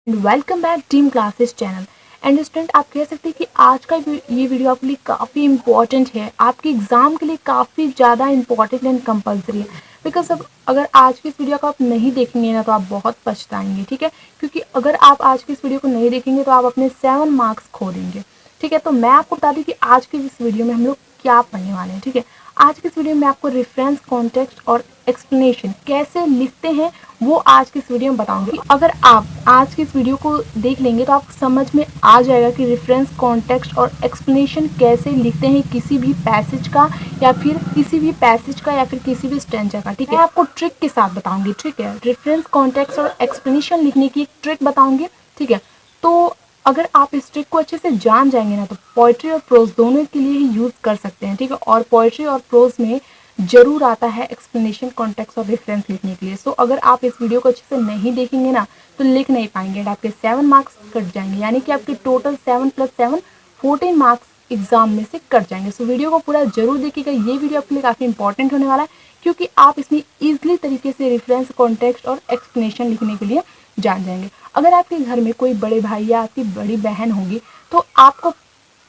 Welcome back team classes channel. And student, आप कह सकते हैं कि आज का ये वीडियो आपके लिए काफ़ी इंपॉर्टेंट है, आपके एग्जाम के लिए काफ़ी ज़्यादा इंपॉर्टेंट एंड कंपलसरी है। बिकॉज अब अगर आज की इस वीडियो को आप नहीं देखेंगे ना तो आप बहुत पछताएंगे, ठीक है। क्योंकि अगर आप आज की इस वीडियो को नहीं देखेंगे तो आप अपने 7 मार्क्स खो देंगे, ठीक है। तो मैं आपको बता दूं कि आज की इस वीडियो में हम लोग क्या पढ़ने वाले हैं, ठीक है। आज की इस वीडियो में आपको रेफरेंस, कॉन्टेक्स्ट और एक्सप्लेनेशन कैसे लिखते हैं वो आज की इस वीडियो में बताऊंगी। अगर आप आज की इस वीडियो को देख लेंगे तो आपको समझ में आ जाएगा कि रेफरेंस, कॉन्टेक्स्ट और एक्सप्लेनेशन कैसे लिखते हैं किसी भी पैसेज का या फिर किसी भी स्टेंजा का, ठीक है। मैं आपको ट्रिक के साथ बताऊंगी, ठीक है। रेफरेंस, कॉन्टेक्स्ट और एक्सप्लेनेशन लिखने की एक ट्रिक बताऊंगी, ठीक है। तो अगर आप इस ट्रिक को अच्छे से जान जाएंगे ना तो पोइट्री और प्रोज दोनों के लिए ही यूज कर सकते हैं, ठीक है। और पोइट्री और प्रोज में जरूर आता है एक्सप्लेनेशन, कॉन्टेक्स्ट और रेफरेंस लिखने के लिए। सो अगर आप इस वीडियो को अच्छे से नहीं देखेंगे ना तो लिख नहीं पाएंगे, आपके 7 मार्क्स कट जाएंगे, यानी कि आपके टोटल 7 + 7 14 मार्क्स एग्जाम में से कट जाएंगे। सो वीडियो को पूरा जरूर देखिएगा, ये वीडियो आपके लिए काफी इंपॉर्टेंट होने वाला है क्योंकि आप इसमें इजिली तरीके से रेफरेंस, कॉन्टेक्स्ट और एक्सप्लेनेशन लिखने के लिए जान जाएंगे। अगर आपके घर में कोई बड़े भाई या आपकी बड़ी बहन होगी तो आपको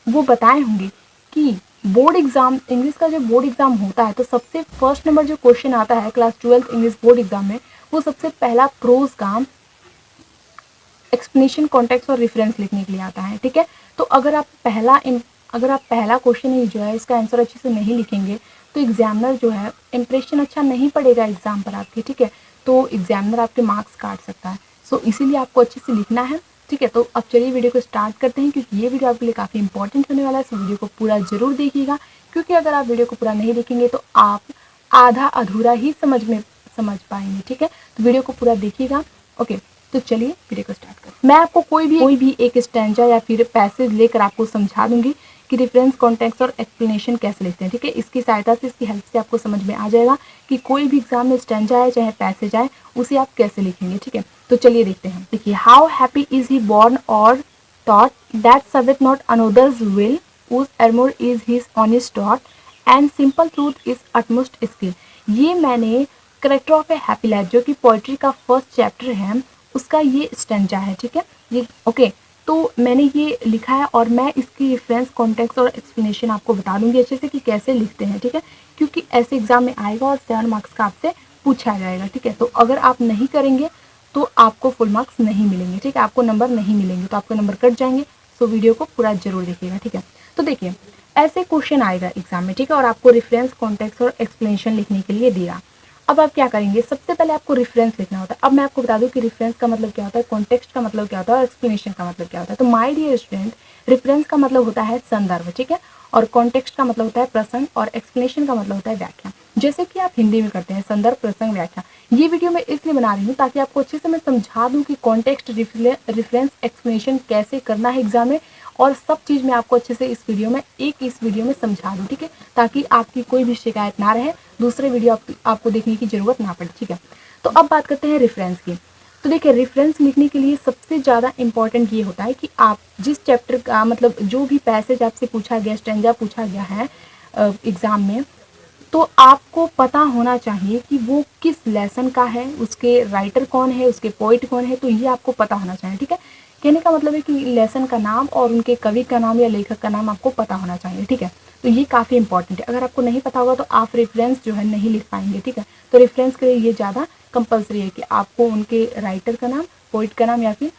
वो बताए होंगे कि बोर्ड एग्जाम, इंग्लिश का जो बोर्ड एग्जाम होता है तो सबसे फर्स्ट नंबर जो क्वेश्चन आता है class 12th English board exam में, वो सबसे पहला प्रोज का एक्सप्लेनेशन, कॉन्टेक्स्ट और रेफरेंस लिखने के लिए आता है, ठीक है। तो अगर आप पहला क्वेश्चन ही जो है इसका आंसर अच्छे से नहीं लिखेंगे तो एग्जामिनर जो है इंप्रेशन अच्छा नहीं पड़ेगा एग्जाम पर आपके, ठीक है। तो एग्जामिनर आपके मार्क्स काट सकता है। सो इसीलिए आपको अच्छे से लिखना है, ठीक है। तो अब चलिए वीडियो को स्टार्ट करते हैं क्योंकि ये वीडियो आपके लिए काफ़ी इंपॉर्टेंट होने वाला है। इस वीडियो को पूरा जरूर देखिएगा क्योंकि अगर आप वीडियो को पूरा नहीं देखेंगे तो आप आधा अधूरा ही समझ पाएंगे, ठीक है। तो वीडियो को पूरा देखिएगा, ओके। तो चलिए वीडियो को स्टार्ट करते हैं। मैं आपको कोई भी एक स्टैंजा या फिर पैसेज लेकर आपको समझा दूंगी कि रेफरेंस, कॉन्टेक्स्ट और एक्सप्लेनेशन कैसे लिखते हैं, ठीक है। इसकी सहायता से, इसकी हेल्प से आपको समझ में आ जाएगा कि कोई भी एग्जाम में स्टैंजा आए चाहे पैसेज आए उसे आप कैसे लिखेंगे, ठीक है। तो चलिए देखते हैं। देखिए, how happy is he born और taught that serveth not another's will, whose armor is his honest dot, and simple truth is utmost skill। ये मैंने character of a happy life जो कि पोइट्री का फर्स्ट चैप्टर है उसका ये stanza है, ठीक है। ये ओके। तो मैंने ये लिखा है और मैं इसकी रेफरेंस, कॉन्टेक्स्ट और एक्सप्लेनेशन आपको बता दूंगी अच्छे से कि कैसे लिखते हैं, ठीक है। क्योंकि ऐसे एग्जाम में आएगा और 7 मार्क्स का आपसे पूछा जाएगा, ठीक है। तो अगर आप नहीं करेंगे तो आपको फुल मार्क्स नहीं मिलेंगे, ठीक है। आपको नंबर नहीं मिलेंगे तो आपके नंबर कट जाएंगे। सो वीडियो को पूरा जरूर देखिएगा, ठीक है। तो देखिए, ऐसे क्वेश्चन आएगा एग्जाम में, ठीक है। और आपको रेफरेंस, कॉन्टेक्स्ट और एक्सप्लेनेशन लिखने के लिए दिया। अब आप क्या करेंगे, सबसे पहले आपको रेफरेंस लिखना होता है। अब मैं आपको बता दूं कि रेफरेंस का मतलब क्या होता है, कॉन्टेक्स्ट का मतलब क्या होता है और एक्सप्लेनेशन का मतलब क्या होता है। तो माय डियर स्टूडेंट, रेफरेंस का मतलब होता है संदर्भ, ठीक है। और कॉन्टेक्स्ट का मतलब होता है प्रसंग और एक्सप्लेनेशन का मतलब होता है व्याख्या, जैसे कि आप हिंदी में करते हैं, संदर्भ, प्रसंग, व्याख्या। ये वीडियो मैं इसलिए बना रही हूँ ताकि आपको अच्छे से मैं समझा दूं कि कॉन्टेक्स्ट, रेफरेंस, एक्सप्लेनेशन कैसे करना है एग्जाम में, और सब चीज़ मैं आपको अच्छे से इस वीडियो में समझा दूँ, ठीक है। ताकि आपकी कोई भी शिकायत ना रहे, दूसरे वीडियो आपको देखने की जरूरत ना पड़े, ठीक है। तो अब बात करते हैं रेफरेंस की। तो देखिए, रेफरेंस लिखने के लिए सबसे ज़्यादा इंपॉर्टेंट ये होता है कि आप जिस चैप्टर का, मतलब जो भी पैसेज आपसे पूछा गया, स्टेंजा पूछा गया है एग्जाम में, तो आपको पता होना चाहिए कि वो किस लेसन का है, उसके राइटर कौन है, उसके पोइट कौन है। तो ये आपको पता होना चाहिए, ठीक है। कहने का मतलब है कि लेसन का नाम और उनके कवि का नाम या लेखक का नाम आपको पता होना चाहिए, ठीक है। तो ये काफ़ी इंपॉर्टेंट है। अगर आपको नहीं पता होगा तो आप रेफरेंस जो है नहीं लिख पाएंगे, ठीक है। तो रेफरेंस के लिए ये ज़्यादा कंपलसरी है कि आपको उनके राइटर का नाम, पोइट का नाम या फिर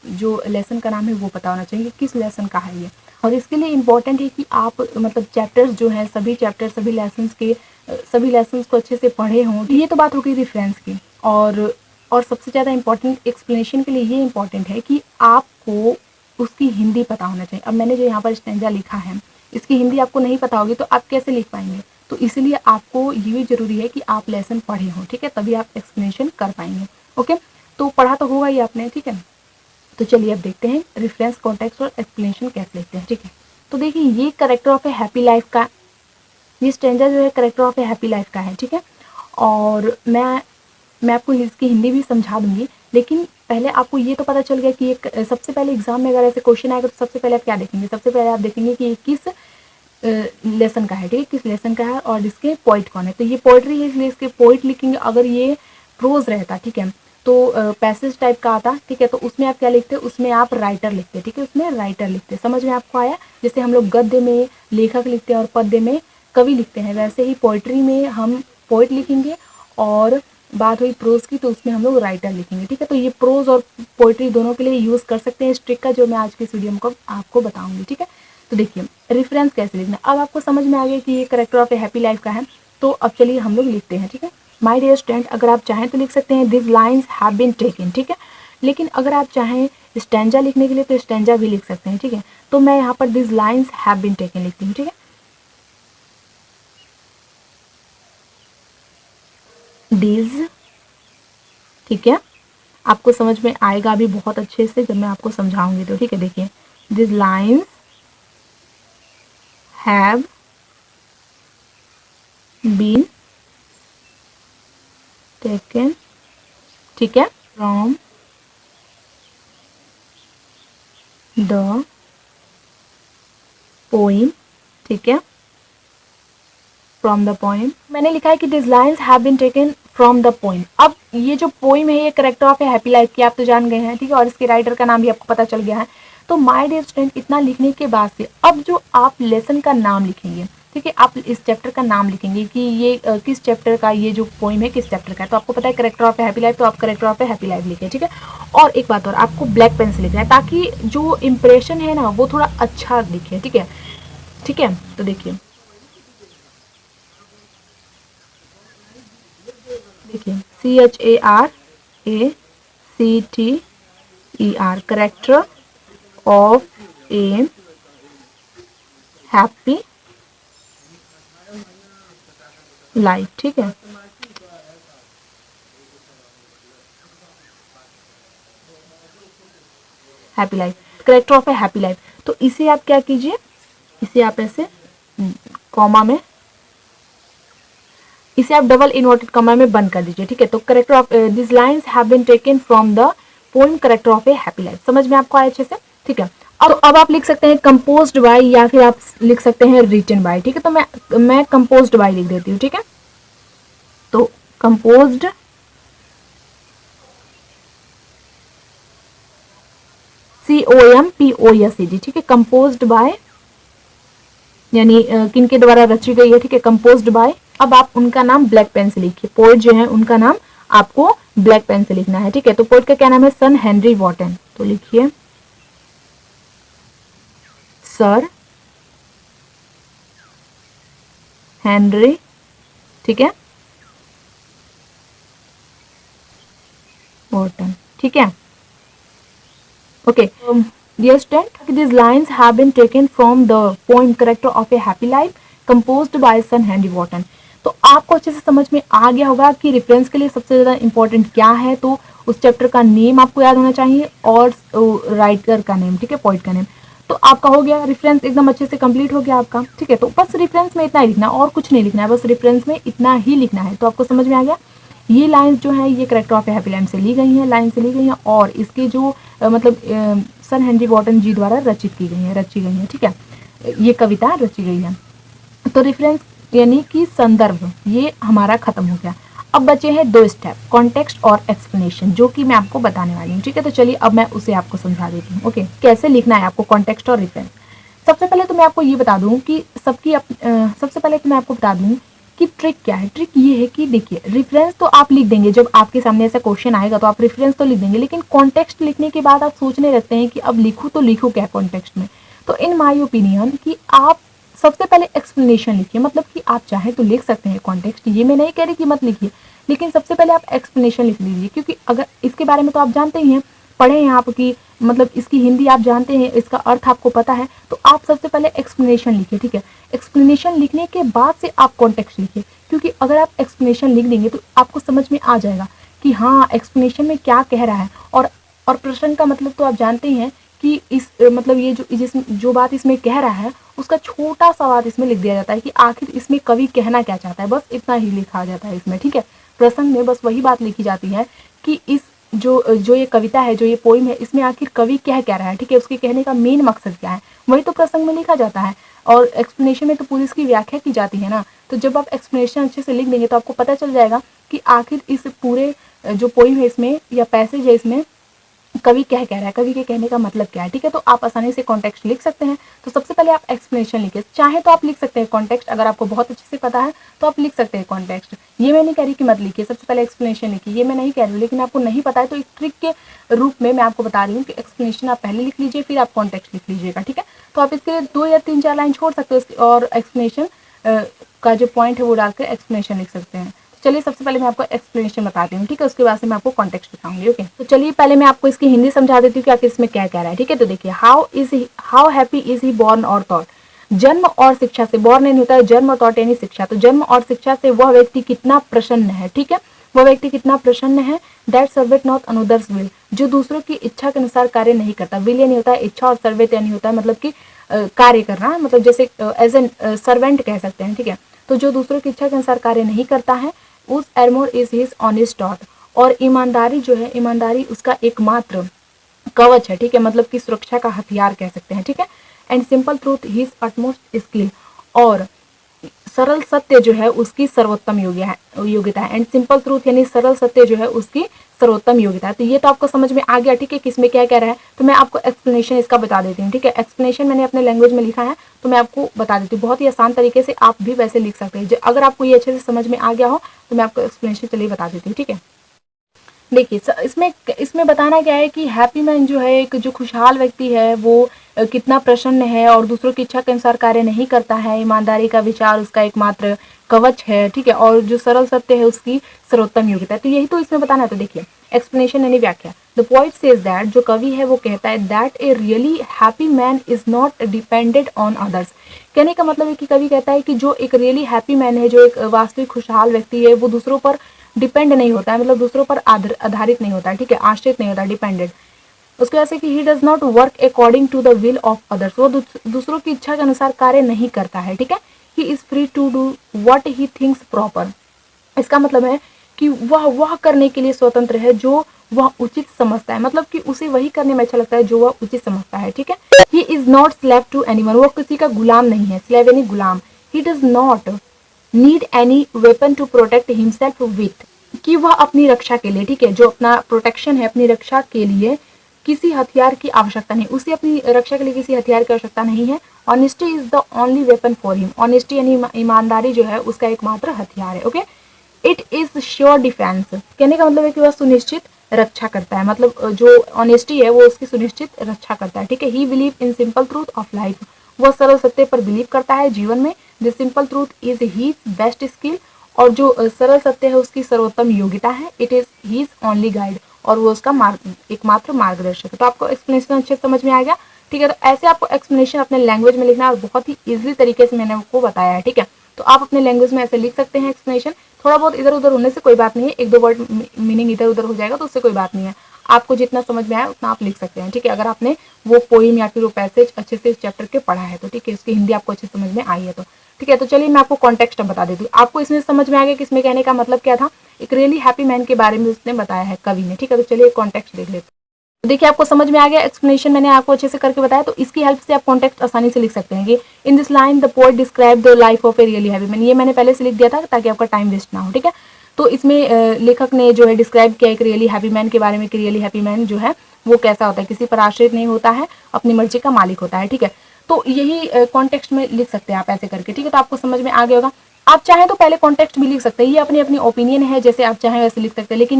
जो लेसन का नाम है वो पता होना चाहिए, किस लेसन का है ये। और इसके लिए इम्पॉर्टेंट है कि आप मतलब चैप्टर्स जो हैं, सभी चैप्टर, सभी लेसन्स को अच्छे से पढ़े हों। ये तो बात हो गई रेफरेंस की। और सबसे ज़्यादा इम्पॉर्टेंट एक्सप्लेनेशन के लिए ये इम्पॉर्टेंट है कि आपको उसकी हिंदी पता होना चाहिए। अब मैंने जो यहाँ पर स्टेंजा लिखा है इसकी हिंदी आपको नहीं पता होगी तो आप कैसे लिख पाएंगे। तो इसलिए आपको ये भी जरूरी है कि आप लेसन पढ़े हों, ठीक है, तभी आप एक्सप्लेनेशन कर पाएंगे, ओके। तो पढ़ा तो होगा ही आपने, ठीक है। तो चलिए अब देखते हैं रेफरेंस, कॉन्टेक्स्ट और एक्सप्लेनेशन कैसे लिखते हैं, ठीक है। तो देखिए, ये character of a happy life का, ये स्टेंजा जो है character of a happy life का है, ठीक है। और मैं आपको इसकी हिंदी भी समझा दूंगी, लेकिन पहले आपको ये तो पता चल गया कि एक सबसे पहले एग्जाम में अगर ऐसे क्वेश्चन आएगा तो सबसे पहले आप क्या देखेंगे, सबसे पहले आप देखेंगे कि ये किस लेसन का है, ठीक है, किस लेसन का है और इसके पोइट कौन है। तो ये पोइट्री है इसलिए इसके पोइट लिखेंगे। अगर ये प्रोज रहता, ठीक है, तो पैसेज टाइप का आता, ठीक है, तो उसमें आप क्या लिखते हैं, उसमें आप राइटर लिखते हैं, ठीक है, उसमें राइटर लिखते हैं। समझ में आपको आया? जैसे हम लोग गद्य में लेखक लिखते हैं और पद्य में कवि लिखते हैं, वैसे ही पोइट्री में हम पोइट लिखेंगे, और बात हुई प्रोज की तो उसमें हम लोग राइटर लिखेंगे, ठीक है। तो ये प्रोज और पोइट्री दोनों के लिए यूज़ कर सकते हैं इस ट्रिक का, जो मैं आज की इस वीडियो में आपको बताऊंगी, ठीक है। तो देखिए रेफरेंस कैसे लिखना, अब आपको समझ में आ गया कि ये character of a happy life का है। तो अब चलिए हम लोग लिखते हैं, ठीक है। माय डियर स्टूडेंट, अगर आप चाहें तो लिख सकते हैं this lines have been taken, ठीक है। लेकिन अगर आप चाहें स्टैंजा लिखने के लिए तो स्टैंजा भी लिख सकते हैं, ठीक है। तो मैं यहाँ पर this lines have been taken लिखती हूँ, ठीक है। दिस, ठीक है, आपको समझ में आएगा अभी बहुत अच्छे से जब मैं आपको समझाऊंगी तो, ठीक है। देखिए this lines have been taken, ठीक है, फ्रॉम द पोइम, ठीक है, फ्रॉम द पोइम। मैंने लिखा है कि this lines have been taken from the poem. अब ये जो पोइम है ये character of a happy life की आप तो जान गए हैं, ठीक है, और इसके राइटर का नाम भी आपको पता चल गया है। तो माय डियर स्टूडेंट, इतना लिखने के बाद से अब जो आप लेसन का नाम लिखेंगे, ठीक है, आप इस चैप्टर का नाम लिखेंगे कि ये किस चैप्टर का ये जो पोइम है किस चैप्टर का है। तो आपको पता है character of a happy life, तो आप character of a happy life लिखे, ठीक है। और एक बात और, आपको ब्लैक पेन से लिखना है ताकि जो इम्प्रेशन है ना वो थोड़ा अच्छा दिखे, ठीक है, ठीक है। तो देखिए CHARACTER, character of a happy life, ठीक है। Happy life, character of a happy life. तो इसे आप क्या कीजिए, इसे आप ऐसे कॉमा में, इसे आप डबल इन्वर्टेड कॉमा में बंद कर दीजिए, ठीक है। तो character of this lines have been taken from the poem character of a happy life. समझ में आपको आया अच्छे से, ठीक है। अब आप लिख सकते हैं कंपोज्ड बाय या फिर आप लिख सकते हैं रिटन बाय, ठीक है। तो मैं कंपोज्ड बाय लिख देती हूँ, ठीक है। तो कंपोज्ड COMPOSED, ठीक है, कंपोज्ड बाय यानी किनके द्वारा रची गई है, ठीक है, कंपोज्ड बाय। अब आप उनका नाम ब्लैक पेन से लिखिए, पोएट जो है उनका नाम आपको ब्लैक पेन से लिखना है, ठीक है। तो पोएट का क्या नाम है, सर हेनरी वॉटन। तो लिखिए सर हेनरी, ठीक है, वॉटन, ठीक है, okay. Dear student, these lines have been taken from the poem Character of a Happy Life composed by Sir Henry Wotton। तो आपको अच्छे से समझ में आ गया होगा कि रेफरेंस के लिए सबसे ज़्यादा इंपॉर्टेंट क्या है। तो उस चैप्टर का नेम आपको याद होना चाहिए और राइटर का नेम, ठीक है, पोइट का नेम। तो आपका हो गया रेफरेंस, एकदम अच्छे से कंप्लीट हो गया आपका, ठीक है। तो बस रेफरेंस में इतना ही लिखना, और कुछ नहीं लिखना है, बस रेफरेंस में इतना ही लिखना है। तो आपको समझ में आ गया, ये लाइन्स जो है ये character of a happy life से ली गई हैं, लाइन से ली गई हैं, और इसके जो मतलब सर हेनरी वॉटन जी द्वारा रचित की गई है, रची गई है, ठीक है, ये कविता रची गई है। तो रेफरेंस यानी कि संदर्भ ये हमारा खत्म हो गया। अब बचे हैं दो स्टेप, कॉन्टेक्स्ट और एक्सप्लेनेशन, जो कि मैं आपको बताने वाली हूँ, ठीक है। तो चलिए अब मैं उसे आपको समझा देती हूँ, ओके, कैसे लिखना है आपको कॉन्टेक्स्ट और रेफरेंस। सबसे पहले तो मैं आपको ये बता दूँ कि सबसे पहले तो मैं आपको बता दूँ कि ट्रिक क्या है। ट्रिक ये है कि देखिए रेफरेंस तो आप लिख देंगे, जब आपके सामने ऐसा क्वेश्चन आएगा तो आप रेफरेंस तो लिख देंगे, लेकिन कॉन्टेक्स्ट लिखने के बाद आप सोचने लगते हैं कि अब लिखूँ तो लिखूँ क्या कॉन्टेक्स्ट में। तो इन माय ओपिनियन कि आप सबसे पहले एक्सप्लेनेशन लिखिए, मतलब कि आप चाहे तो लिख सकते हैं कॉन्टेक्स्ट, ये मैं नहीं कह रही कि मत लिखिए, लेकिन सबसे पहले आप एक्सप्लेनेशन लिख लीजिए, क्योंकि अगर इसके बारे में तो आप जानते ही हैं, पढ़े हैं आप कि मतलब इसकी हिंदी आप जानते हैं, इसका अर्थ आपको पता है। तो आप सबसे पहले एक्सप्लेनेशन लिखिए, ठीक है। एक्सप्लेनेशन लिखने के बाद से आप कॉन्टेक्स्ट लिखिए, क्योंकि अगर आप एक्सप्लेनेशन लिख देंगे तो आपको समझ में आ जाएगा कि हाँ एक्सप्लेनेशन में क्या कह रहा है। और प्रश्न का मतलब तो आप जानते ही हैं कि इस मतलब ये जो बात इसमें कह रहा है उसका छोटा सा बात इसमें लिख दिया जाता है कि आखिर इसमें कवि कहना क्या चाहता है, बस इतना ही लिखा जाता है इसमें, ठीक है। प्रसंग में बस वही बात लिखी जाती है कि इस जो ये कविता है, जो ये पोइम है, इसमें आखिर कवि क्या कह रहा है, ठीक है, उसके कहने का मेन मकसद क्या है, वही तो प्रसंग में लिखा जाता है। और एक्सप्लेनेशन में तो पूरी इसकी व्याख्या की जाती है ना। तो जब आप एक्सप्लेनेशन अच्छे से लिख देंगे तो आपको पता चल जाएगा कि आखिर इस पूरे जो पोइम है इसमें या पैसेज है इसमें कवि क्या कह रहा है, कवि के कहने का मतलब क्या है, ठीक है। तो आप आसानी से कॉन्टेक्स्ट लिख सकते हैं। तो सबसे पहले आप एक्सप्लेनेशन लिखिए, चाहे तो आप लिख सकते हैं कॉन्टेक्स्ट, अगर आपको बहुत अच्छे से पता है तो आप लिख सकते हैं कॉन्टेक्स्ट। ये मैं नहीं कह रही कि मत लिखिए, सबसे पहले एक्सप्लेनेशन लिखिए, ये मैं नहीं कह रही हूँ, लेकिन आपको नहीं पता है तो एक ट्रिक के रूप में मैं आपको बता रही हूँ कि एक्सप्लेनेशन आप पहले लिख लीजिए, फिर आप कॉन्टेक्स्ट लिख लीजिएगा, ठीक है। तो आप इसके 2 या 3-4 लाइन छोड़ सकते हो और एक्सप्लेनेशन का जो पॉइंट है वो डालकर एक्सप्लेनेशन लिख सकते हैं। चलिए सबसे पहले मैं आपको एक्सप्लेनेशन बताती हूँ, ठीक है, उसके बाद से मैं आपको कॉन्टेक्स्ट बताऊंगी। ओके, तो चलिए पहले मैं आपको इसकी हिंदी समझा देती हूँ कि आखिर इसमें क्या कह रहा है, ठीक है। तो देखिए, how happy is he born और थॉट, जन्म और शिक्षा से, बॉर्न नहीं होता है जन्म और थॉट यानी शिक्षा, तो जन्म और शिक्षा से वह व्यक्ति कितना प्रसन्न है, ठीक है, वह व्यक्ति कितना प्रसन्न है। दैट सर्वेट नॉट अनदर्स विल, जो दूसरों की इच्छा के अनुसार कार्य नहीं करता। विल यानी होता है इच्छा और सर्वेट यानी होता है मतलब कि कार्य करना, मतलब जैसे एज एन सर्वेंट कह सकते हैं, ठीक है। तो जो दूसरों की इच्छा के अनुसार कार्य नहीं करता है, उस एरमोर इज हिज ऑनेस्ट डॉट, और ईमानदारी जो है, ईमानदारी उसका एकमात्र कवच है, ठीक है, मतलब कि सुरक्षा का हथियार कह सकते हैं, ठीक है। And simple truth his utmost skill, और सरल सत्य जो है उसकी सर्वोत्तम योग्यता है। एंड सिंपल ट्रूथ यानी सरल सत्य जो है उसकी सर्वोत्तम योग्यता है। तो ये तो आपको समझ में आ गया, ठीक है, किसमें क्या कह रहा है। तो मैं आपको एक्सप्लेनेशन इसका बता देती हूँ, ठीक है। एक्सप्लेनेशन मैंने अपने लैंग्वेज में लिखा है तो मैं आपको बता देती हूँ, बहुत ही आसान तरीके से आप भी वैसे लिख सकते हैं। अगर आपको ये अच्छे से समझ में आ गया हो तो मैं आपको एक्सप्लेनेशन चलिए बता देती हूँ, ठीक है। देखिए इसमें बताना क्या है कि हैप्पी मैन जो है, एक जो खुशहाल व्यक्ति है वो कितना प्रसन्न है और दूसरों की इच्छा के अनुसार कार्य नहीं करता है। ईमानदारी का विचार उसका एकमात्र कवच है, ठीक है, और जो सरल सत्य है उसकी सर्वोत्तम योग्यता है। तो यही तो इसमें बताना है। तो देखिए एक्सप्लेनेशन यानी व्याख्या। द पोइट सेज दैट, जो कवि है वो कहता है, that a really happy man is not dependent on others. कहने का मतलब है कि कवि कहता है कि जो एक रियली हैप्पी मैन है, जो एक वास्तविक खुशहाल व्यक्ति है, वो दूसरों पर डिपेंड नहीं होता है, मतलब दूसरों पर आधारित नहीं होता है, ठीक है, आश्रित नहीं होता, डिपेंडेंट। उसके वजह से कि he does not work according to the will of others, वो दूसरों की इच्छा के अनुसार कार्य नहीं करता है, ठीक है। He is free to do what he thinks proper, इसका मतलब है कि वह करने के लिए स्वतंत्र है जो वह उचित समझता है, मतलब कि उसे वही करने में अच्छा लगता है जो वह उचित समझता है, ठीक है। He is not slave to anyone, वो किसी का गुलाम नहीं है, स्लेव यानी गुलाम। He does not need any weapon to protect himself with, कि वह अपनी रक्षा के लिए, ठीक है, जो अपना प्रोटेक्शन है, अपनी रक्षा के लिए किसी हथियार की आवश्यकता नहीं, उसे अपनी रक्षा के लिए किसी हथियार की आवश्यकता नहीं है। Honesty is the only weapon for him, honesty यानी ईमानदारी जो है उसका एकमात्र हथियार है। Okay, it is sure defence, कहने का मतलब है कि वह सुनिश्चित रक्षा करता है, मतलब जो ऑनेस्टी है वो उसकी सुनिश्चित रक्षा करता है, ठीक है। He believe in simple truth of life, वह सरल सत्य पर बिलीव करता है जीवन में। The simple truth is his best skill, और जो सरल सत्य है उसकी सर्वोत्तम योग्यता है। It is his only guide, और वो उसका एकमात्र मार्गदर्शक है। तो आपको एक्सप्लेनेशन अच्छे समझ में आ गया, ठीक है। तो ऐसे आपको एक्सप्लेनेशन अपने लैंग्वेज में लिखना है और बहुत ही इजीली तरीके से मैंने आपको बताया है, ठीक है। तो आप अपने लैंग्वेज में ऐसे लिख सकते हैं एक्सप्लेनेशन। थोड़ा बहुत इधर उधर होने से कोई बात नहीं है, 1-2 वर्ड मीनिंग इधर उधर हो जाएगा तो उससे कोई बात नहीं है। आपको जितना समझ में आया उतना आप लिख सकते हैं, ठीक है, अगर आपने वो पोइम या फिर वो पैसेज अच्छे से इस चैप्टर के पढ़ा है तो, ठीक है, उसकी हिंदी आपको अच्छे समझ में आई है तो, ठीक है। तो चलिए मैं आपको कॉन्टेक्स्ट बता देती हूँ। आपको इसमें समझ में आ गया कि इसमें कहने का मतलब क्या था। एक रियली हैप्पी मैन के बारे में उसने बताया है कवि ने, ठीक है। तो चलिए कॉन्टेक्स्ट देख लेते हैं। देखिए आपको समझ में आ गया, एक्सप्लेनेशन मैंने आपको अच्छे से करके बताया। तो इसकी हेल्प से आप कॉन्टेक्स्ट आसानी से लिख सकते हैं कि in this line the poet describe the life of a really happy man. ये मैंने पहले से लिख दिया था ताकि आपका टाइम वेस्ट ना हो, ठीक है। तो इसमें लेखक ने जो है डिस्क्राइब किया एक रियली हैप्पी मैन के बारे में कि रियली हैप्पी मैन जो है वो कैसा होता है, किसी पर आश्रित नहीं होता है, अपनी मर्जी का मालिक होता है, ठीक है। तो यही कॉन्टेक्स्ट में लिख सकते हैं आप ऐसे करके, ठीक है। तो आपको समझ में आ गया होगा। आप चाहें तो पहले कॉन्टेक्स्ट भी लिख सकते हैं, ये अपनी अपनी ओपिनियन है, जैसे आप चाहें वैसे लिख सकते हैं, लेकिन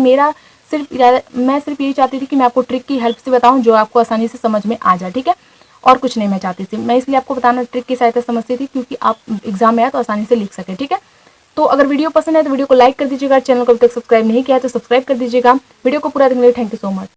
मैं सिर्फ यही चाहती थी कि मैं आपको ट्रिक की हेल्प से बताऊं जो आपको आसानी से समझ में आ जाए, ठीक है। और कुछ नहीं मैं चाहती थी, मैं इसलिए आपको बताना ट्रिक की सहायता समझती थी क्योंकि आप एग्जाम में आए तो आसानी से लिख सके, ठीक है। तो अगर वीडियो पसंद है तो वीडियो को लाइक कर दीजिएगा, चैनल को अभी तक सब्सक्राइब नहीं किया तो सब्सक्राइब कर दीजिएगा। वीडियो को पूरा देखने के लिए थैंक यू सो मच।